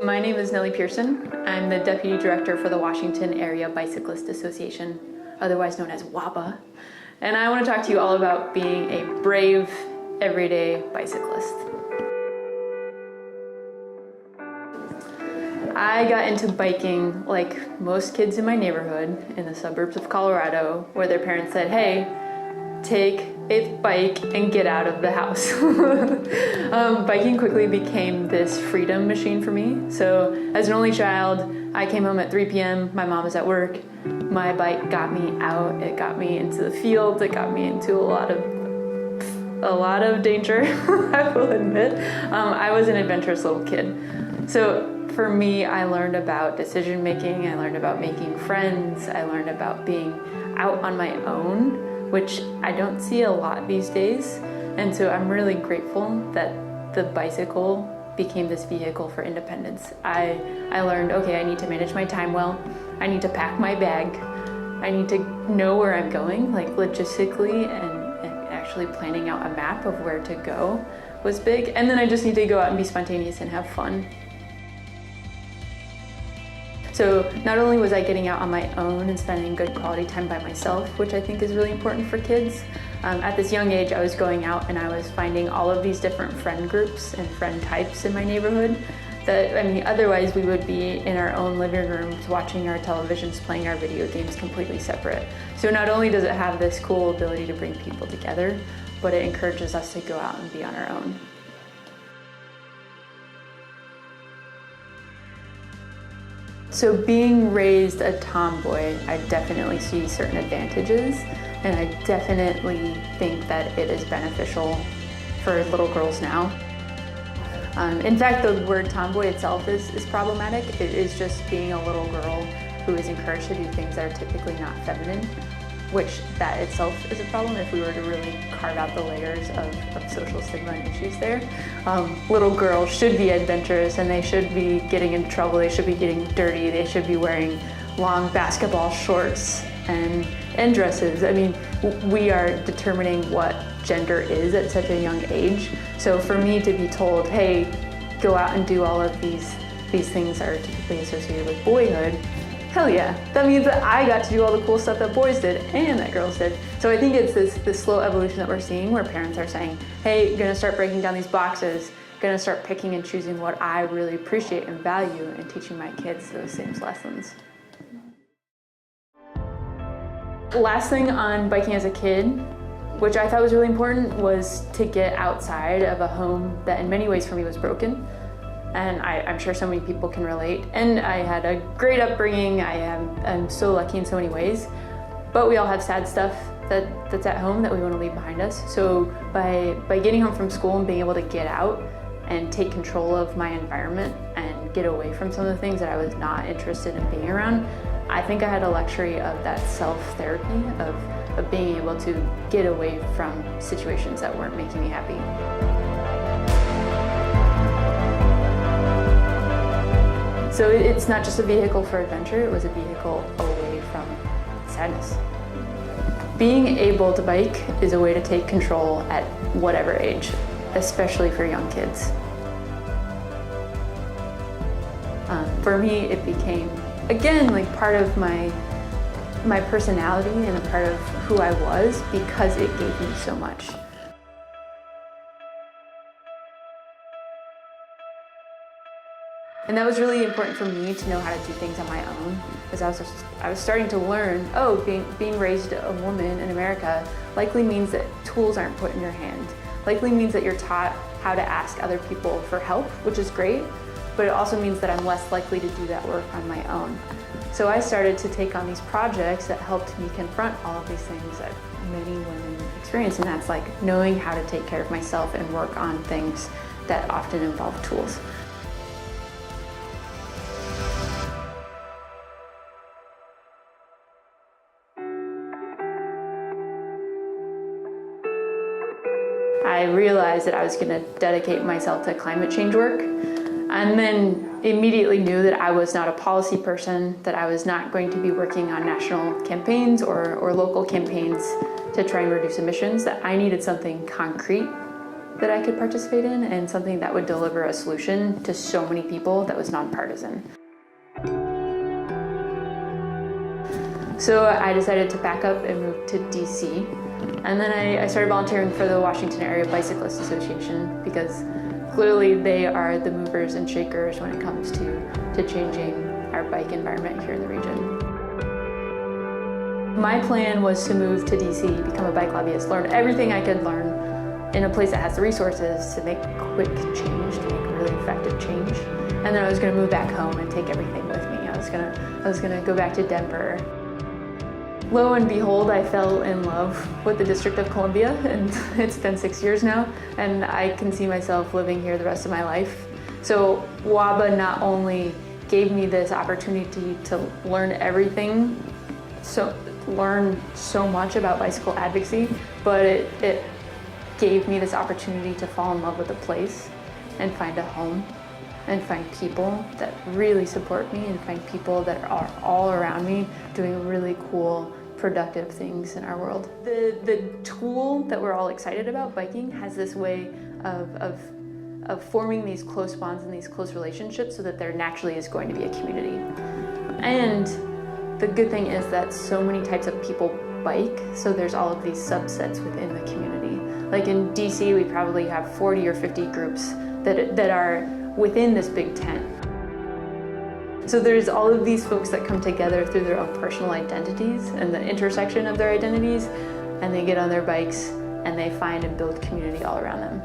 My name is Nelle Pierson. I'm the Deputy Director for the Washington Area Bicyclist Association, otherwise known as WABA. And I want to talk to you all about being a brave, everyday bicyclist. I got into biking like most kids in my neighborhood in the suburbs of Colorado, where their parents said, hey, take a bike and get out of the house. Biking quickly became this freedom machine for me. So as an only child, I came home at 3 p.m. My mom was at work. My bike got me out. It got me into the field. It got me into a lot of danger, I will admit. I was an adventurous little kid. So for me, I learned about decision making. I learned about making friends. I learned about being out on my own, which I don't see a lot these days. And so I'm really grateful that the bicycle became this vehicle for independence. I learned, okay, I need to manage my time well. I need to pack my bag. I need to know where I'm going, like logistically, and actually planning out a map of where to go was big. And then I just need to go out and be spontaneous and have fun. So not only was I getting out on my own and spending good quality time by myself, which I think is really important for kids, at this young age I was going out and I was finding all of these different friend groups and friend types in my neighborhood that, I mean, otherwise we would be in our own living rooms watching our televisions, playing our video games completely separate. So not only does it have this cool ability to bring people together, but it encourages us to go out and be on our own. So being raised a tomboy, I definitely see certain advantages, and I definitely think that it is beneficial for little girls now. In fact, the word tomboy itself is problematic. It is just being a little girl who is encouraged to do things that are typically not feminine, which that itself is a problem if we were to really carve out the layers of social stigma and issues there. Little girls should be adventurous and they should be getting into trouble, they should be getting dirty, they should be wearing long basketball shorts and dresses. I mean, we are determining what gender is at such a young age. So for me to be told, hey, go out and do all of these things that are typically associated with boyhood, hell yeah, that means that I got to do all the cool stuff that boys did and that girls did. So I think it's this slow evolution that we're seeing where parents are saying, hey, gonna start breaking down these boxes, gonna start picking and choosing what I really appreciate and value and teaching my kids those same lessons. Last thing on biking as a kid, which I thought was really important, was to get outside of a home that in many ways for me was broken. And I'm sure so many people can relate. And I had a great upbringing. I'm so lucky in so many ways. But we all have sad stuff that's at home that we want to leave behind us. So by getting home from school and being able to get out and take control of my environment and get away from some of the things that I was not interested in being around, I think I had a luxury of that self-therapy, of being able to get away from situations that weren't making me happy. So it's not just a vehicle for adventure, it was a vehicle away from sadness. Being able to bike is a way to take control at whatever age, especially for young kids. For me, it became, again, like part of my personality and a part of who I was because it gave me so much. And that was really important for me to know how to do things on my own, because I was starting to learn, oh, being raised a woman in America likely means that tools aren't put in your hand. Likely means that you're taught how to ask other people for help, which is great, but it also means that I'm less likely to do that work on my own. So I started to take on these projects that helped me confront all of these things that many women experience, and that's like knowing how to take care of myself and work on things that often involve tools. I realized that I was going to dedicate myself to climate change work, and then immediately knew that I was not a policy person, that I was not going to be working on national campaigns or local campaigns to try and reduce emissions, that I needed something concrete that I could participate in, and something that would deliver a solution to so many people that was nonpartisan. So I decided to pack up and move to DC. And then I started volunteering for the Washington Area Bicyclist Association, because clearly they are the movers and shakers when it comes to changing our bike environment here in the region. My plan was to move to DC, become a bike lobbyist, learn everything I could learn in a place that has the resources to make quick change, to make really effective change. And then I was going to move back home and take everything with me. I was going to go back to Denver. Lo and behold, I fell in love with the District of Columbia, and it's been 6 years now, and I can see myself living here the rest of my life. So WABA not only gave me this opportunity to learn everything, learn so much about bicycle advocacy, but it gave me this opportunity to fall in love with the place and find a home and find people that really support me and find people that are all around me doing really cool, productive things in our world. The tool that we're all excited about, biking, has this way of forming these close bonds and these close relationships so that there naturally is going to be a community. And the good thing is that so many types of people bike, so there's all of these subsets within the community. Like in DC, we probably have 40 or 50 groups that are within this big tent. So there's all of these folks that come together through their own personal identities and the intersection of their identities, and they get on their bikes and they find and build community all around them.